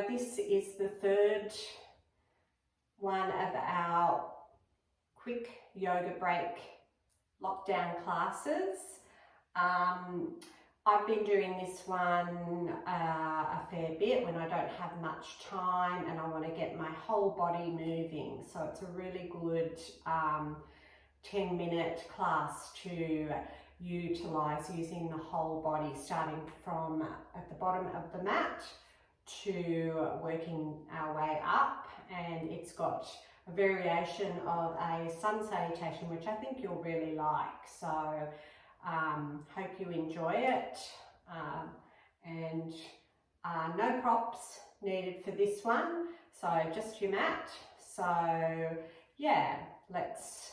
this is the third one of our quick yoga break lockdown classes. I've been doing this one a fair bit when I don't have much time and I want to get my whole body moving. So it's a really good 10-minute class to utilise using the whole body, starting from at the bottom of the mat to working our way up. And it's got a variation of a sun salutation, which I think you'll really like. So hope you enjoy it, and no props needed for this one, so just your mat. So yeah, let's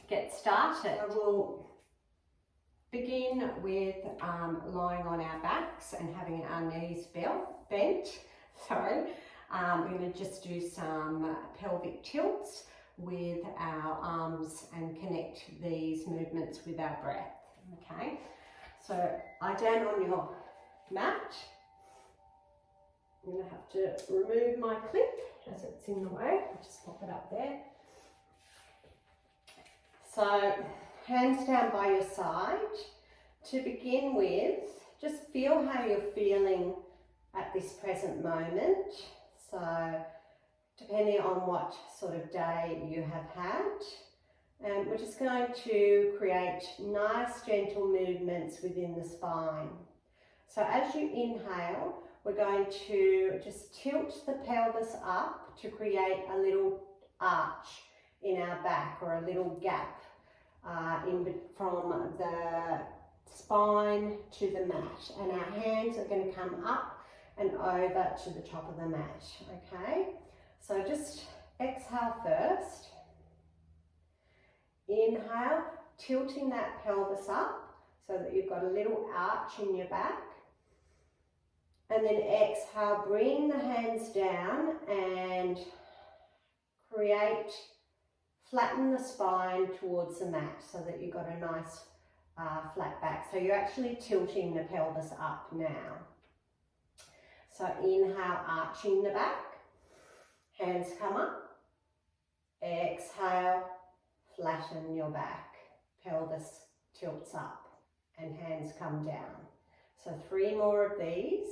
get started. We'll begin with lying on our backs and having our knees bent. Sorry, we're going to just do some pelvic tilts with our arms and connect these movements with our breath. Okay, so lie down on your mat. I'm going to have to remove my clip as it's in the way. I'll just pop it up there. So hands down by your side. To begin with, just feel how you're feeling at this present moment. So depending on what sort of day you have had. We're just going to create nice gentle movements within the spine. So as you inhale, we're going to just tilt the pelvis up to create a little arch in our back, or a little gap from the spine to the mat. And our hands are going to come up and over to the top of the mat, okay? So just exhale first. Inhale, tilting that pelvis up so that you've got a little arch in your back. And then exhale, bring the hands down and flatten the spine towards the mat so that you've got a nice flat back. So you're actually tilting the pelvis up now. So inhale, arching the back. Hands come up, exhale, flatten your back, pelvis tilts up and hands come down. So 3 more of these.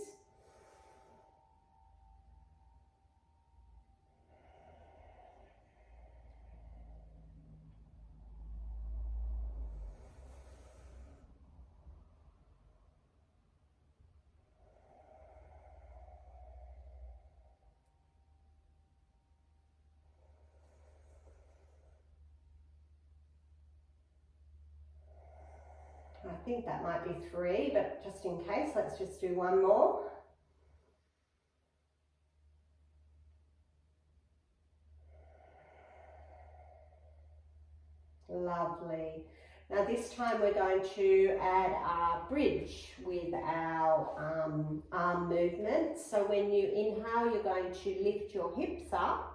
I think that might be 3, but just in case, let's just do 1 more. Lovely. Now this time we're going to add our bridge with our arm movements. So when you inhale, you're going to lift your hips up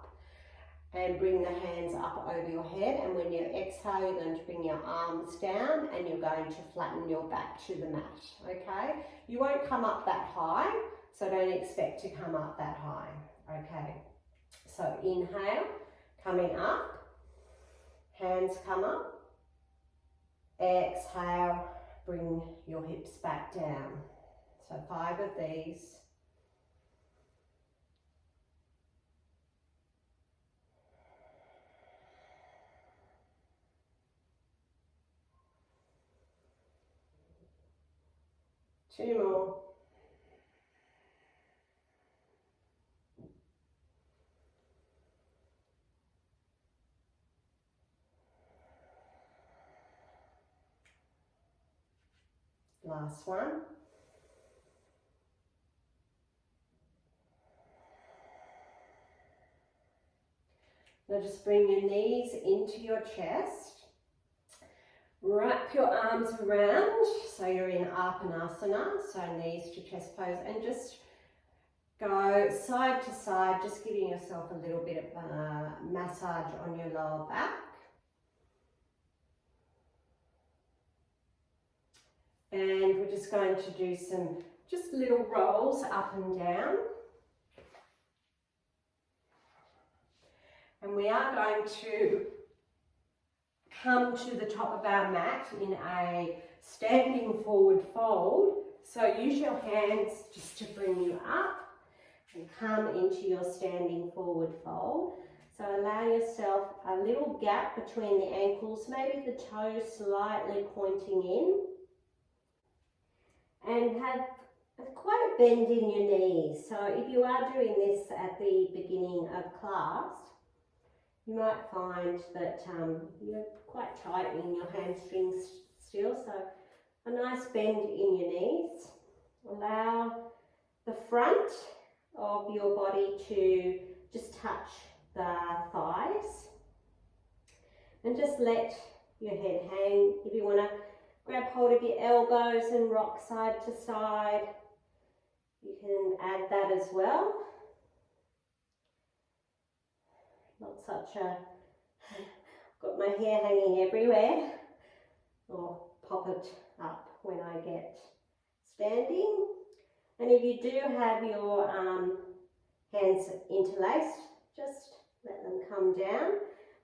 and bring the hands up over your head, and when you exhale, you're going to bring your arms down and you're going to flatten your back to the mat, okay? You won't come up that high, so don't expect to come up that high, okay? So inhale, coming up, hands come up, exhale, bring your hips back down. So 5 of these. Two more. Last one. Now just bring your knees into your chest. Wrap your arms around, so you're in Apanasana, so knees to chest pose, and just go side to side, just giving yourself a little bit of a massage on your lower back. And we're just going to do some just little rolls up and down. And we are going to come to the top of our mat in a standing forward fold. So use your hands just to bring you up and come into your standing forward fold. So allow yourself a little gap between the ankles, maybe the toes slightly pointing in. And have quite a bend in your knees. So if you are doing this at the beginning of class, you might find that you're quite tight in your hamstrings still. So a nice bend in your knees. Allow the front of your body to just touch the thighs. And just let your head hang. If you want to grab hold of your elbows and rock side to side, you can add that as well. Not such a, got my hair hanging everywhere, or pop it up when I get standing. And if you do have your hands interlaced, just let them come down.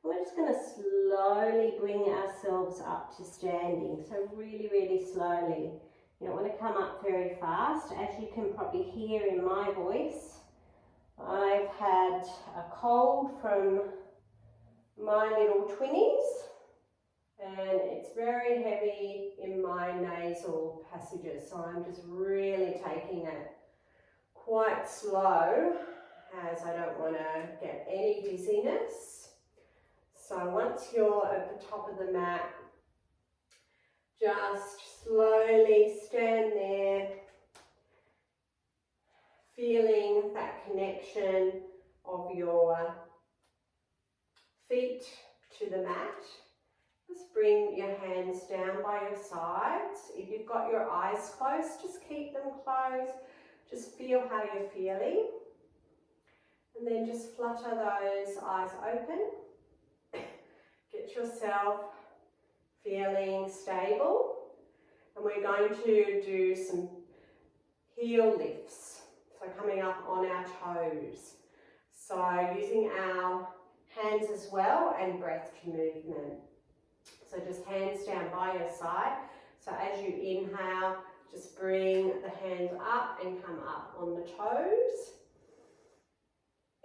We're just going to slowly bring ourselves up to standing. So really, really slowly. You don't want to come up very fast. As you can probably hear in my voice, I've had a cold from my little twinnies, and it's very heavy in my nasal passages. So I'm just really taking it quite slow, as I don't want to get any dizziness. So once you're at the top of the mat, just slowly stand there, feeling that connection of your feet to the mat. Just bring your hands down by your sides. If you've got your eyes closed, just keep them closed. Just feel how you're feeling. And then just flutter those eyes open. Get yourself feeling stable. And we're going to do some heel lifts. So coming up on our toes. So using our hands as well and breath movement. So just hands down by your side. So as you inhale, just bring the hands up and come up on the toes.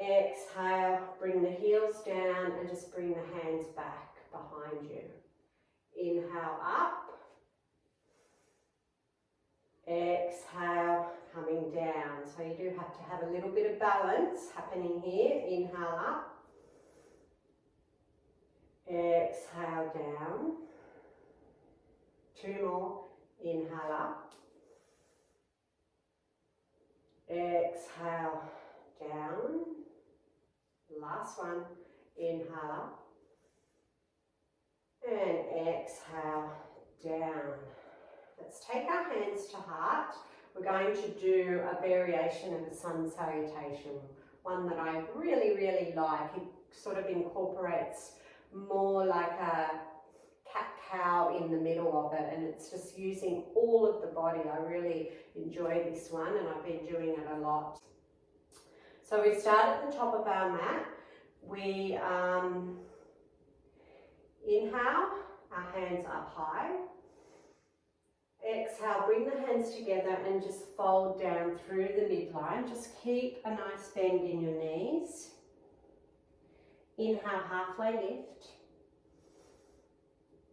Exhale, bring the heels down and just bring the hands back behind you. Inhale up. Exhale, coming down. So you do have to have a little bit of balance happening here. Inhale up. Exhale down. Two more. Inhale up. Exhale down. Last one. Inhale up. And exhale down. Let's take our hands to heart. We're going to do a variation of the sun salutation, one that I really, really like. It sort of incorporates more like a cat-cow in the middle of it, and it's just using all of the body. I really enjoy this one, and I've been doing it a lot. So we start at the top of our mat. We inhale, our hands up high. Exhale, bring the hands together and just fold down through the midline. Just keep a nice bend in your knees. Inhale, halfway lift.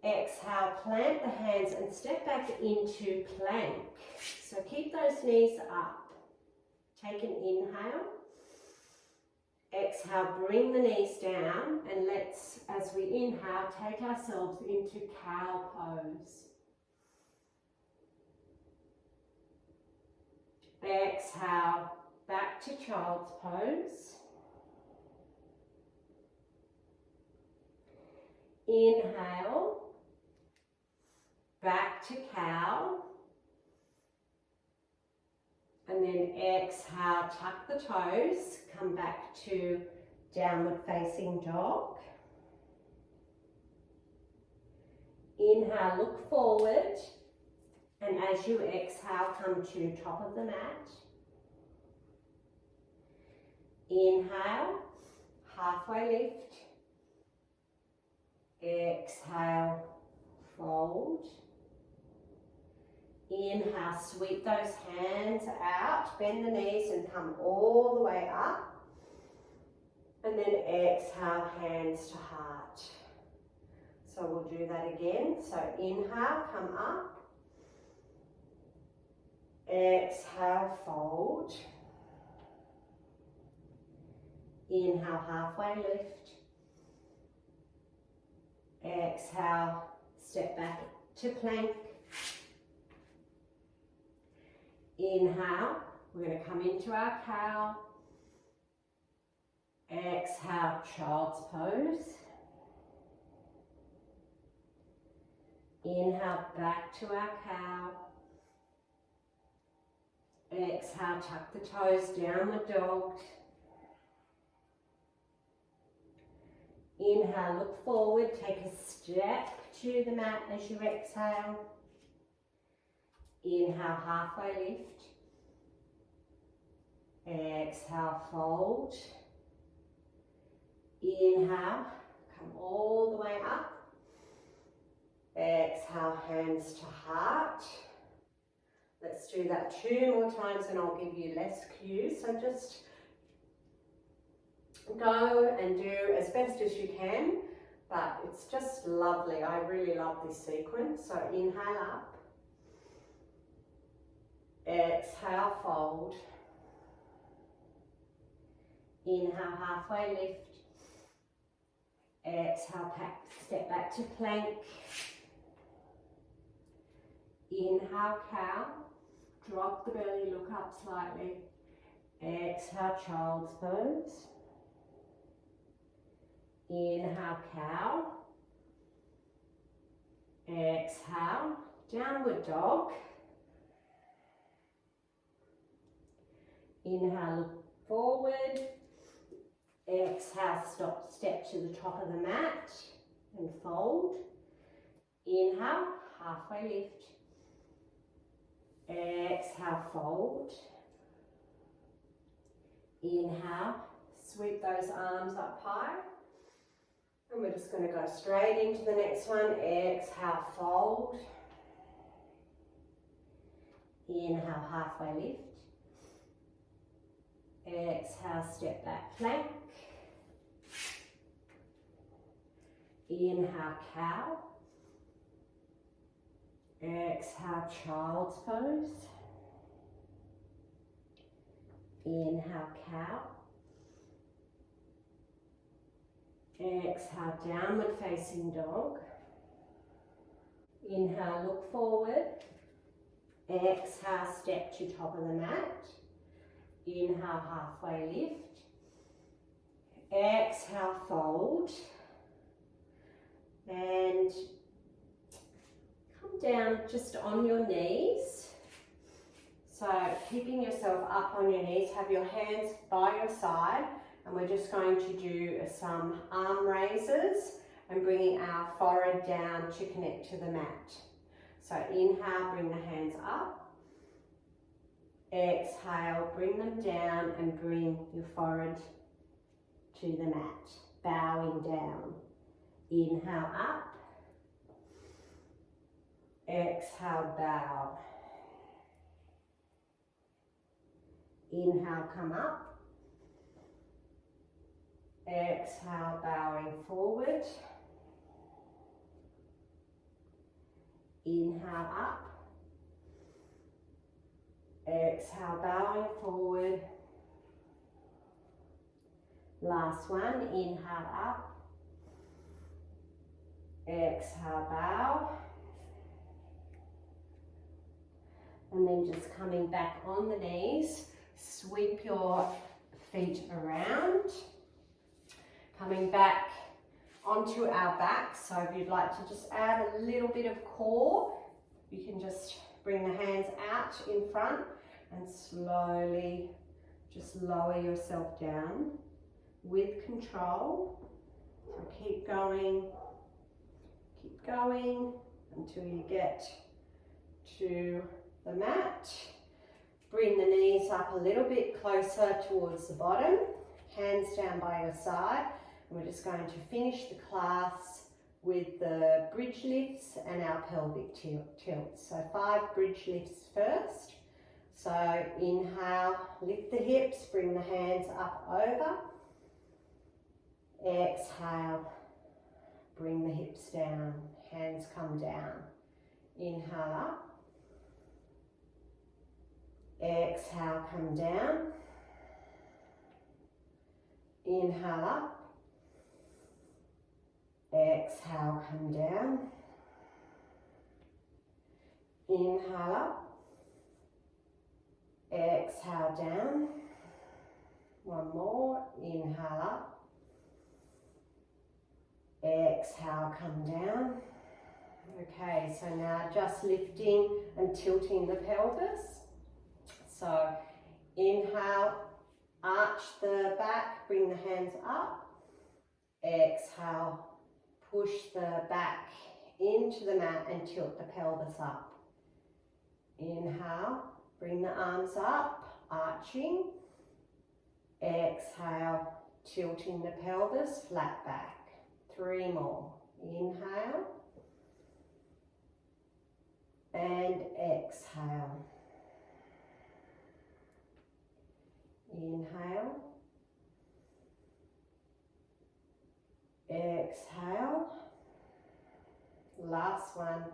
Exhale, plant the hands and step back into plank. So keep those knees up. Take an inhale. Exhale, bring the knees down, and let's, as we inhale, take ourselves into cow pose. Exhale, back to child's pose. Inhale, back to cow. And then exhale, tuck the toes, come back to downward facing dog. Inhale, look forward. And as you exhale, come to top of the mat. Inhale, halfway lift. Exhale, fold. Inhale, sweep those hands out, bend the knees and come all the way up. And then exhale, hands to heart. So we'll do that again. So inhale, come up. Exhale, fold. Inhale, halfway lift. Exhale, step back to plank. Inhale, we're going to come into our cow. Exhale, child's pose. Inhale, back to our cow. Exhale, tuck the toes, downward dog. Inhale, look forward, take a step to the mat as you exhale. Inhale, halfway lift. Exhale, fold. Inhale, come all the way up. Exhale, hands to heart. Let's do that 2 more times and I'll give you less cues. So just go and do as best as you can, but it's just lovely. I really love this sequence. So inhale up. Exhale, fold. Inhale, halfway lift. Exhale, step back to plank. Inhale, cow. Drop the belly, look up slightly. Exhale, child's pose. Inhale, cow. Exhale, downward dog. Inhale, look forward. Exhale, step to the top of the mat and fold. Inhale, halfway lift. Exhale, fold. Inhale, sweep those arms up high. And we're just going to go straight into the next one. Exhale, fold. Inhale, halfway lift. Exhale, step back, plank. Inhale, cow. Exhale, child's pose. Inhale, cow. Exhale, downward facing dog. Inhale, look forward. Exhale, step to top of the mat. Inhale, halfway lift. Exhale, fold. And come down just on your knees. So keeping yourself up on your knees, have your hands by your side, and we're just going to do some arm raises and bringing our forehead down to connect to the mat. So inhale, bring the hands up. Exhale, bring them down and bring your forehead to the mat, bowing down. Inhale, up. Exhale, bow. Inhale, come up. Exhale, bowing forward. Inhale, up. Exhale, bowing forward. Last one, inhale, up. Exhale, bow. And then just coming back on the knees, sweep your feet around. Coming back onto our back, so if you'd like to just add a little bit of core, you can just bring the hands out in front and slowly just lower yourself down with control. So keep going until you get to the mat. Bring the knees up a little bit closer towards the bottom. hands down by your side. And we're just going to finish the class with the bridge lifts and our pelvic tilts. So 5 bridge lifts first. So inhale, lift the hips, bring the hands up over. Exhale, bring the hips down, hands come down. Inhale up. Exhale, come down. Inhale up. Exhale, come down. Inhale up. Exhale down. One more. Inhale up. Exhale, come down. Okay, so now just lifting and tilting the pelvis. So inhale, arch the back, bring the hands up. Exhale, push the back into the mat and tilt the pelvis up. Inhale, bring the arms up, arching. Exhale, tilting the pelvis, flat back. 3 more. Inhale. And exhale. Inhale. Exhale. Last one.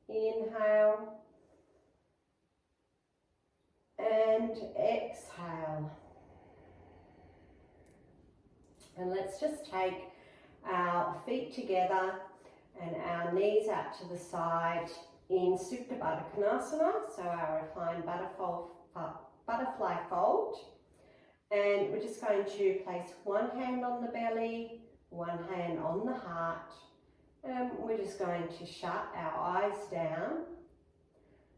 Inhale. And exhale. And let's just take our feet together and our knees out to the side in Supta Baddha Konasana, so our reclined butterfly fold. And we're just going to place one hand on the belly, one hand on the heart, and we're just going to shut our eyes down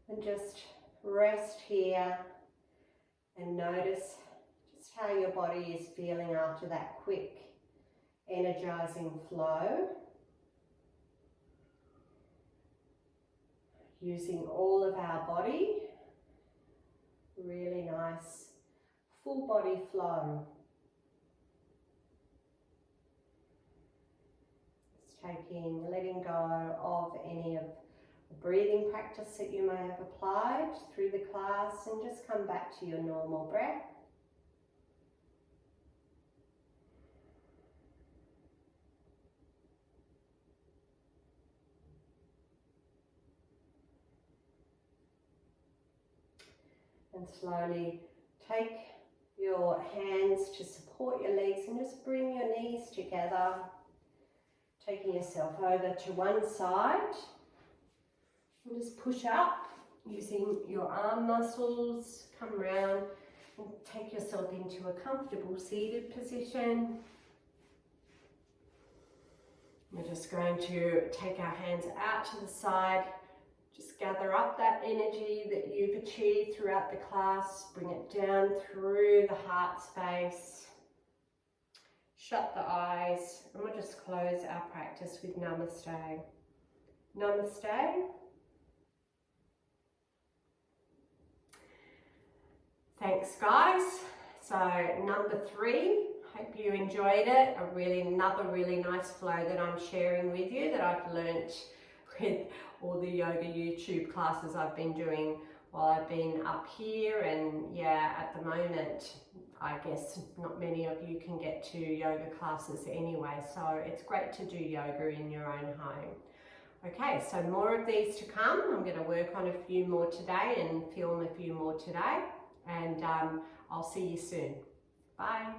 and just rest here and notice just how your body is feeling after that quick energizing flow. Using all of our body, really nice full body flow. Just letting go of any of the breathing practice that you may have applied through the class, and just come back to your normal breath. And slowly take your hands to support your legs and just bring your knees together, taking yourself over to one side. And just push up using your arm muscles, come round and take yourself into a comfortable seated position. We're just going to take our hands out to the side. Just gather up that energy that you've achieved throughout the class, bring it down through the heart space. Shut the eyes, and we'll just close our practice with Namaste. Namaste. Thanks, guys. So number 3, hope you enjoyed it. Another really nice flow that I'm sharing with you that I've learnt with all the yoga YouTube classes I've been doing while I've been up here. And yeah, at the moment, I guess not many of you can get to yoga classes anyway, so it's great to do yoga in your own home. Okay, so more of these to come. I'm going to work on a few more today and film a few more today, and I'll see you soon. Bye.